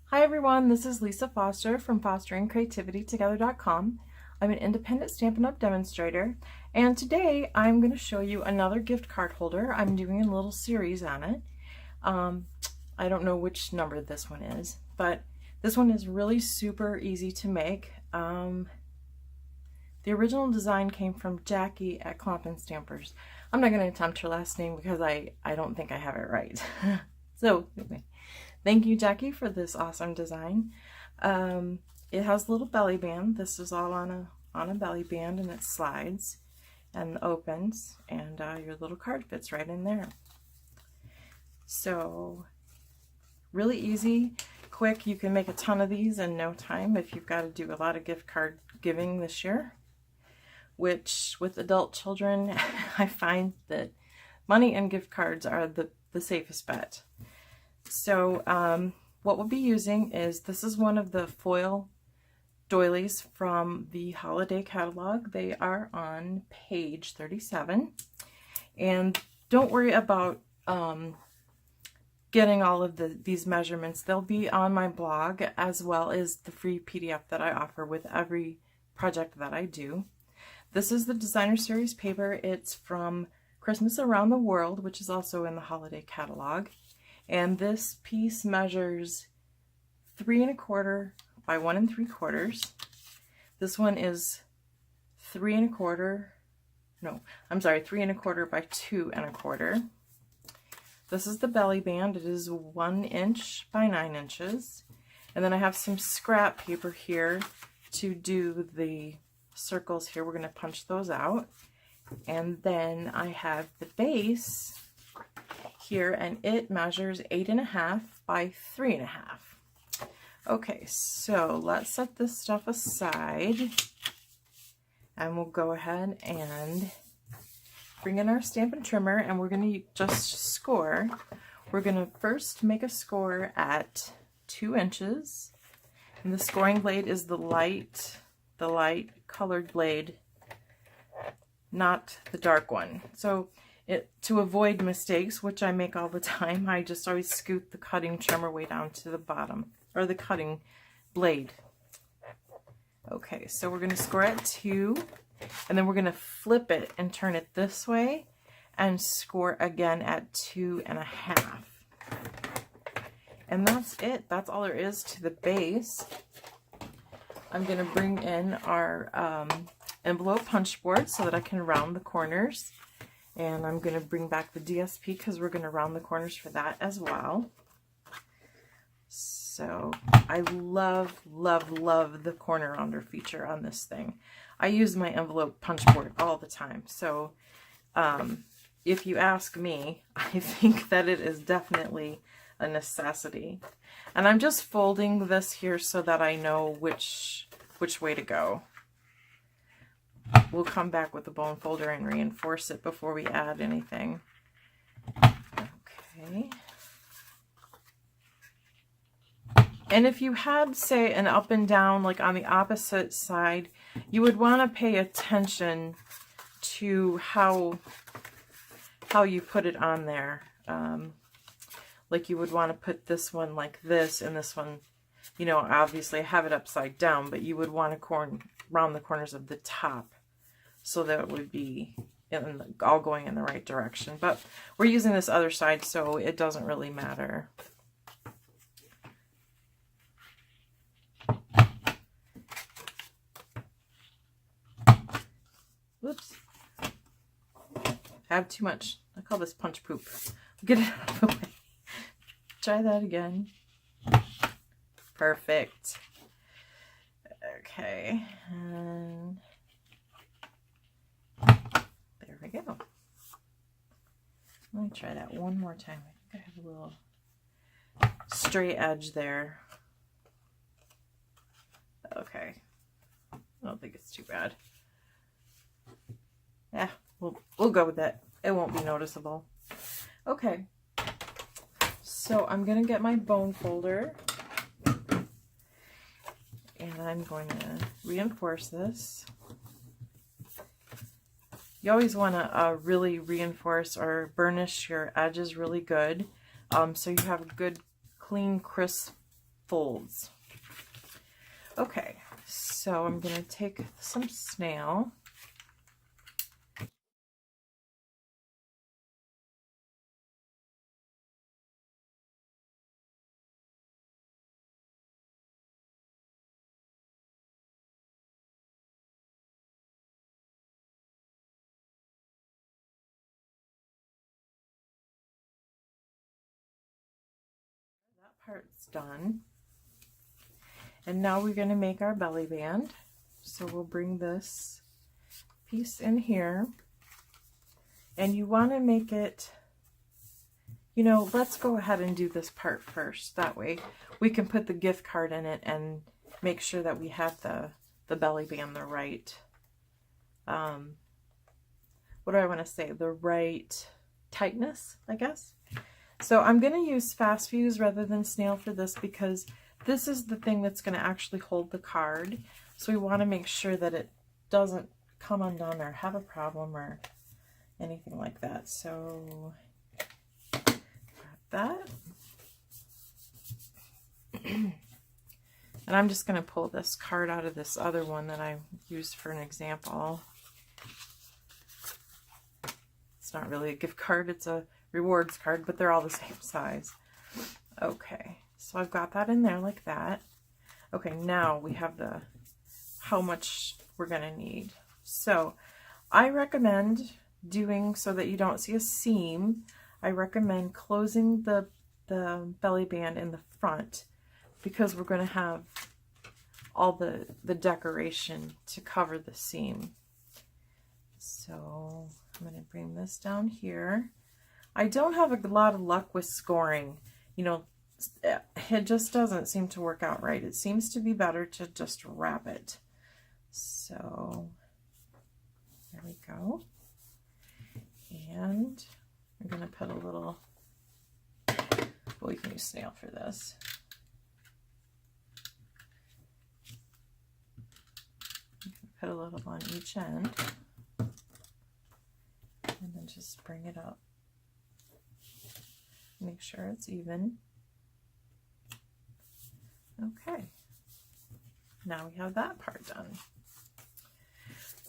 Hi everyone, this is Lisa Foster from fosteringcreativitytogether.com. I'm an independent Stampin' Up! Demonstrator, and today I'm going to show you another gift card holder. I'm doing a little series on it. I don't know which number this one is, but this one is really super easy to make. The original design came from Jackie at Clomp & Stampers. I'm not going to attempt her last name because I don't think I have it right. So, anyway. Thank you, Jackie, for this awesome design. It has a little belly band. This is all on a belly band, and it slides and opens, and your little card fits right in there. So really easy, quick. You can make a ton of these in no time if you've got to do a lot of gift card giving this year, which with adult children, I find that money and gift cards are the safest bet. So what we'll be using is, this is one of the foil doilies from the holiday catalog. They are on page 37. And don't worry about getting all of these measurements. They'll be on my blog, as well as the free PDF that I offer with every project that I do. This is the designer series paper. It's from Christmas Around the World, which is also in the holiday catalog. And this piece measures 3 1/4 by 1 3/4. This one is 3 1/4. No, I'm sorry, 3 1/4 by 2 1/4. This is the belly band. It is 1 inch by 9 inches. And then I have some scrap paper here to do the circles here. We're going to punch those out. And then I have the base here, and it measures 8 1/2 by 3 1/2. Okay, so let's set this stuff aside, and we'll go ahead and bring in our Stampin' Trimmer, and we're going to just score. We're going to first make a score at 2 inches, and the scoring blade is the light colored blade, not the dark one. So to avoid mistakes, which I make all the time, I just always scoot the cutting trimmer way down to the bottom, or the cutting blade. Okay, so we're going to score at 2, and then we're going to flip it and turn it this way and score again at 2 1/2. And that's it. That's all there is to the base. I'm going to bring in our envelope punch board so that I can round the corners. And I'm going to bring back the DSP because we're going to round the corners for that as well. So I love, love, love the corner rounder feature on this thing. I use my envelope punch board all the time. So if you ask me, I think that it is definitely a necessity. And I'm just folding this here so that I know which way to go. We'll come back with the bone folder and reinforce it before we add anything. Okay. And if you had, say, an up and down, like on the opposite side, you would want to pay attention to how you put it on there. Like you would want to put this one like this, and this one, you know, obviously I have it upside down, but you would want to round the corners of the top, so that it would be all going in the right direction. But we're using this other side, so it doesn't really matter. Whoops. I have too much. I call this punch poop. Get it out of the way. Try that again. Perfect. Okay. And there we go. Let me try that one more time. I think I have a little stray edge there. Okay. I don't think it's too bad. Yeah, we'll go with that. It won't be noticeable. Okay. So I'm going to get my bone folder, and I'm going to reinforce this. You always want to really reinforce or burnish your edges really good, so you have a good, clean, crisp folds. Okay, so I'm going to take some snail. That part's done. And now we're going to make our belly band. So we'll bring this piece in here. And you want to make it, you know, let's go ahead and do this part first. That way we can put the gift card in it and make sure that we have the belly band the right, what do I want to say? The right tightness, I guess. So I'm going to use fast fuse rather than snail for this because this is the thing that's going to actually hold the card. So we want to make sure that it doesn't come undone or have a problem or anything like that. So grab that. And I'm just going to pull this card out of this other one that I used for an example. It's not really a gift card, it's a rewards card, but they're all the same size. Okay, so I've got that in there like that. Okay, now we have the how much we're gonna need. So I recommend doing, so that you don't see a seam, I recommend closing the belly band in the front because we're going to have all the decoration to cover the seam. So I'm going to bring this down here. I don't have a lot of luck with scoring. You know, it just doesn't seem to work out right. It seems to be better to just wrap it. So there we go. And I'm going to put a little, well, you can use snail for this. Put a little on each end. And then just bring it up. Make sure it's even. Okay. Now we have that part done.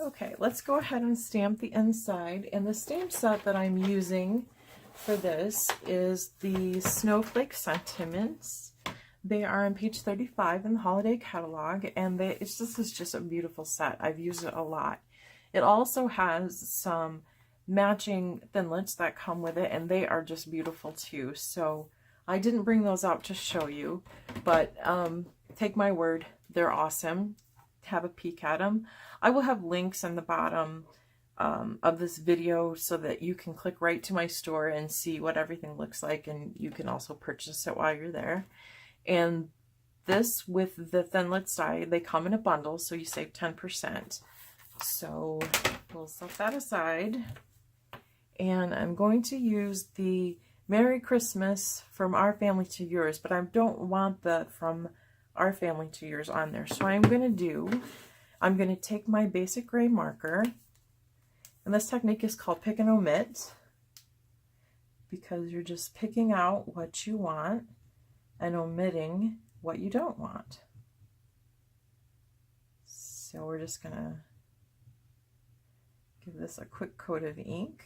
Okay, let's go ahead and stamp the inside. And the stamp set that I'm using for this is the Snowflake Sentiments. They are on page 35 in the holiday catalog, and this is just a beautiful set. I've used it a lot. It also has some matching thinlits that come with it, and they are just beautiful too. So I didn't bring those out to show you, but take my word, they're awesome. Have a peek at them. I will have links in the bottom of this video so that you can click right to my store and see what everything looks like, and you can also purchase it while you're there. And this with the thinlits die, they come in a bundle, so you save 10%. So we'll set that aside. And I'm going to use the Merry Christmas from Our Family to Yours, but I don't want the from Our Family to Yours on there. So what I'm going to take my basic gray marker, and this technique is called pick and omit, because you're just picking out what you want and omitting what you don't want. So we're just going to give this a quick coat of ink.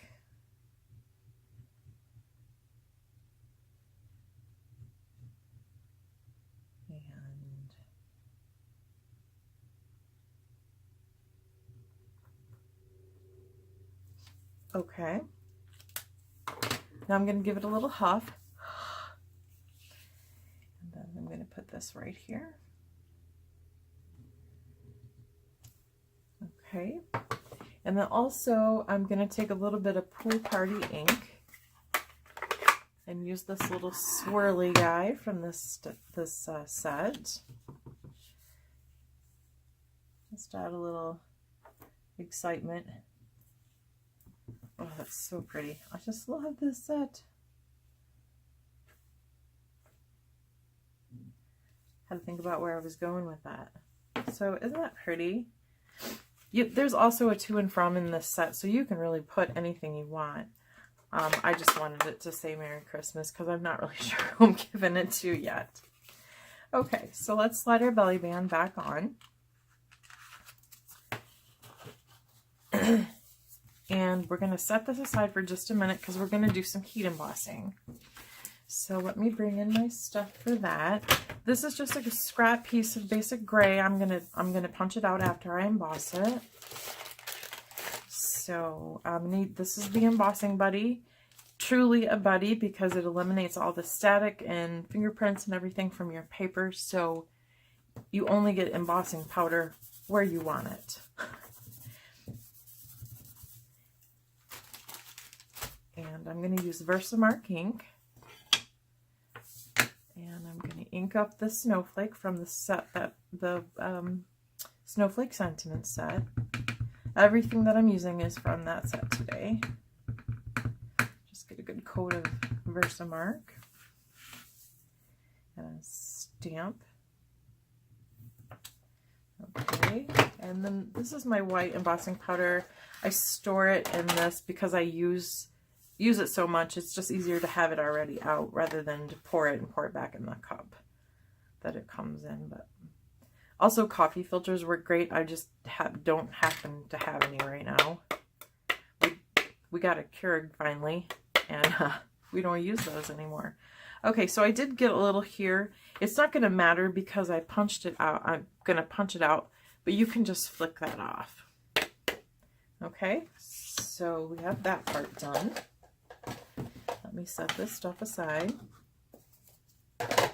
Okay, now I'm going to give it a little huff, and then I'm going to put this right here. Okay, and then also I'm going to take a little bit of Pool Party ink and use this little swirly guy from this set. Just add a little excitement. Oh, that's so pretty. I just love this set. Had to think about where I was going with that. So isn't that pretty? There's also a to and from in this set, so you can really put anything you want. I just wanted it to say Merry Christmas because I'm not really sure who I'm giving it to yet. Okay, so let's slide our belly band back on. And we're going to set this aside for just a minute because we're going to do some heat embossing. So let me bring in my stuff for that. This is just like a scrap piece of basic gray. I'm gonna punch it out after I emboss it. So this is the embossing buddy. Truly a buddy because it eliminates all the static and fingerprints and everything from your paper. So you only get embossing powder where you want it. And I'm going to use Versamark ink. And I'm going to ink up the snowflake from the set, the Snowflake Sentiment set. Everything that I'm using is from that set today. Just get a good coat of Versamark. And a stamp. Okay, and then this is my white embossing powder. I store it in this because I use it so much. It's just easier to have it already out rather than to pour it back in the cup that it comes in. But also coffee filters work great. I just don't happen to have any right now. We got a Keurig finally, and we don't use those anymore. Okay, so I did get a little here. It's not going to matter because I punched it out. I'm going to punch it out, but you can just flick that off. Okay, so we have that part done. Let me set this stuff aside. Okay,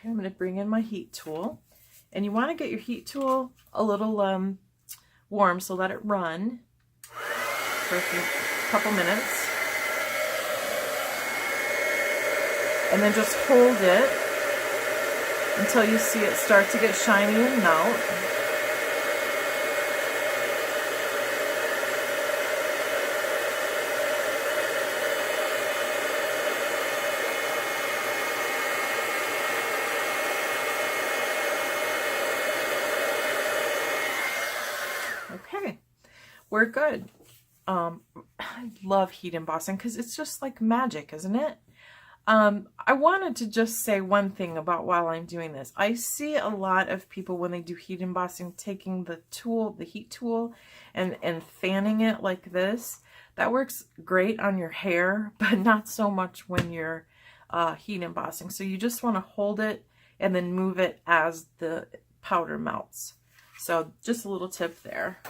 I'm going to bring in my heat tool. And you want to get your heat tool a little warm, so let it run for a couple minutes. And then just hold it until you see it start to get shiny and melt. Okay, we're good. I love heat embossing because it's just like magic, isn't it? I wanted to just say one thing about while I'm doing this. I see a lot of people when they do heat embossing taking the heat tool, and fanning it like this. That works great on your hair, but not so much when you're heat embossing. So you just want to hold it and then move it as the powder melts. So just a little tip there.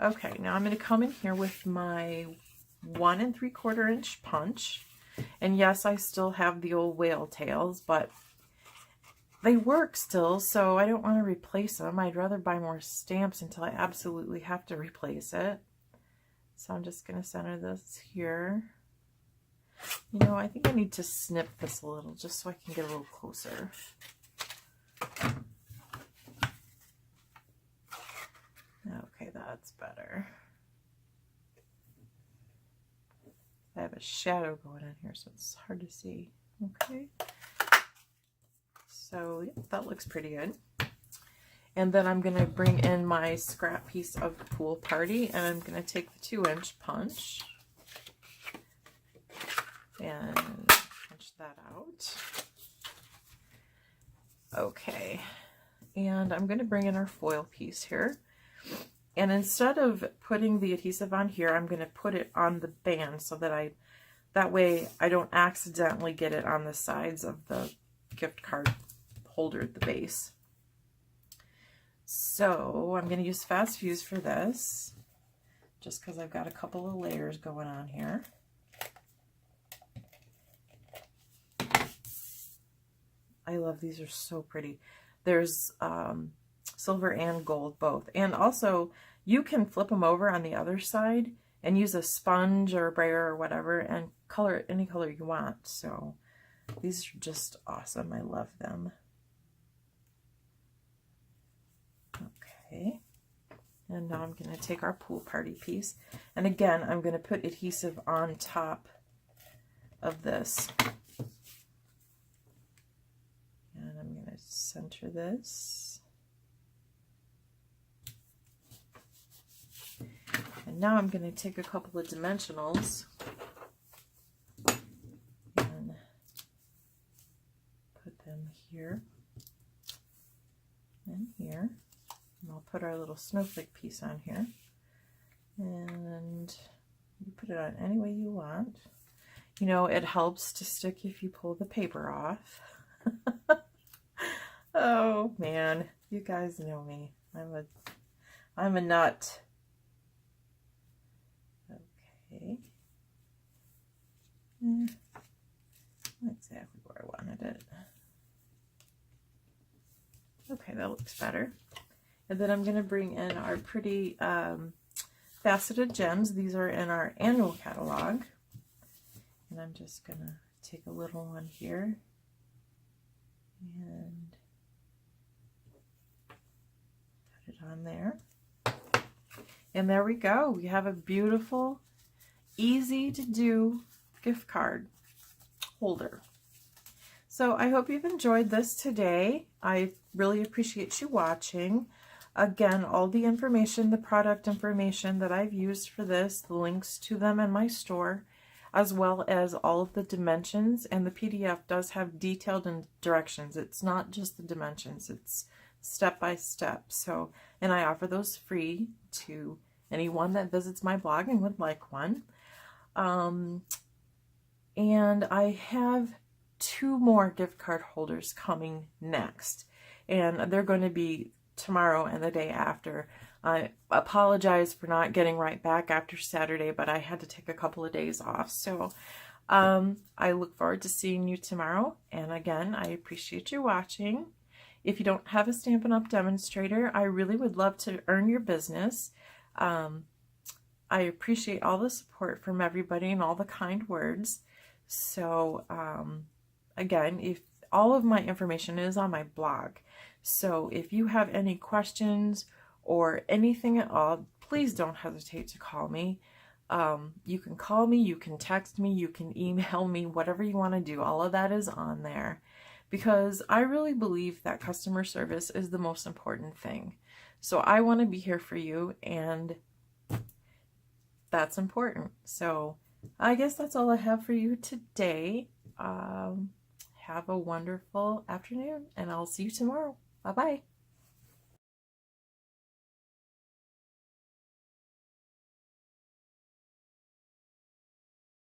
Okay, now I'm going to come in here with my 1 3/4 inch punch. And yes, I still have the old whale tails, but they work still, so I don't want to replace them. I'd rather buy more stamps until I absolutely have to replace it. So I'm just going to center this here. You know, I think I need to snip this a little just so I can get a little closer. Okay, that's better. I have a shadow going on here, so it's hard to see. Okay. So, yeah, that looks pretty good. And then I'm going to bring in my scrap piece of Pool Party, and I'm going to take the 2-inch punch and punch that out. Okay. And I'm going to bring in our foil piece here. And instead of putting the adhesive on here, I'm going to put it on the band so that that way I don't accidentally get it on the sides of the gift card holder at the base. So I'm going to use Fast Fuse for this, just because I've got a couple of layers going on here. I love these, are so pretty. There's silver and gold both. And also you can flip them over on the other side and use a sponge or a brayer or whatever and color it any color you want. So these are just awesome. I love them. Okay. And now I'm going to take our Pool Party piece. And again, I'm going to put adhesive on top of this. And I'm going to center this. And now I'm going to take a couple of dimensionals and here and here. And I'll put our little snowflake piece on here. And you put it on any way you want. You know, it helps to stick if you pull the paper off. Oh man, you guys know me. I'm a nut. Okay. Not exactly where I wanted it. Okay, that looks better. And then I'm going to bring in our pretty faceted gems. These are in our annual catalog. And I'm just going to take a little one here and put it on there. And there we go. We have a beautiful, easy to do gift card holder. So I hope you've enjoyed this today. I really appreciate you watching. Again, all the information, the product information that I've used for this, the links to them in my store, as well as all of the dimensions, and the PDF does have detailed directions. It's not just the dimensions, it's step by step. So, and I offer those free to anyone that visits my blog and would like one. And I have 2 more gift card holders coming next, and they're going to be tomorrow and the day after. I apologize for not getting right back after Saturday, but I had to take a couple of days off. So I look forward to seeing you tomorrow. And again, I appreciate you watching. If you don't have a Stampin' Up! Demonstrator, I really would love to earn your business. I appreciate all the support from everybody and all the kind words. So again, if all of my information is on my blog. So if you have any questions or anything at all, please don't hesitate to call me. You can call me, you can text me, you can email me, whatever you want to do. All of that is on there because I really believe that customer service is the most important thing. So I want to be here for you, and that's important. So I guess that's all I have for you today. Have a wonderful afternoon, and I'll see you tomorrow. Bye-bye.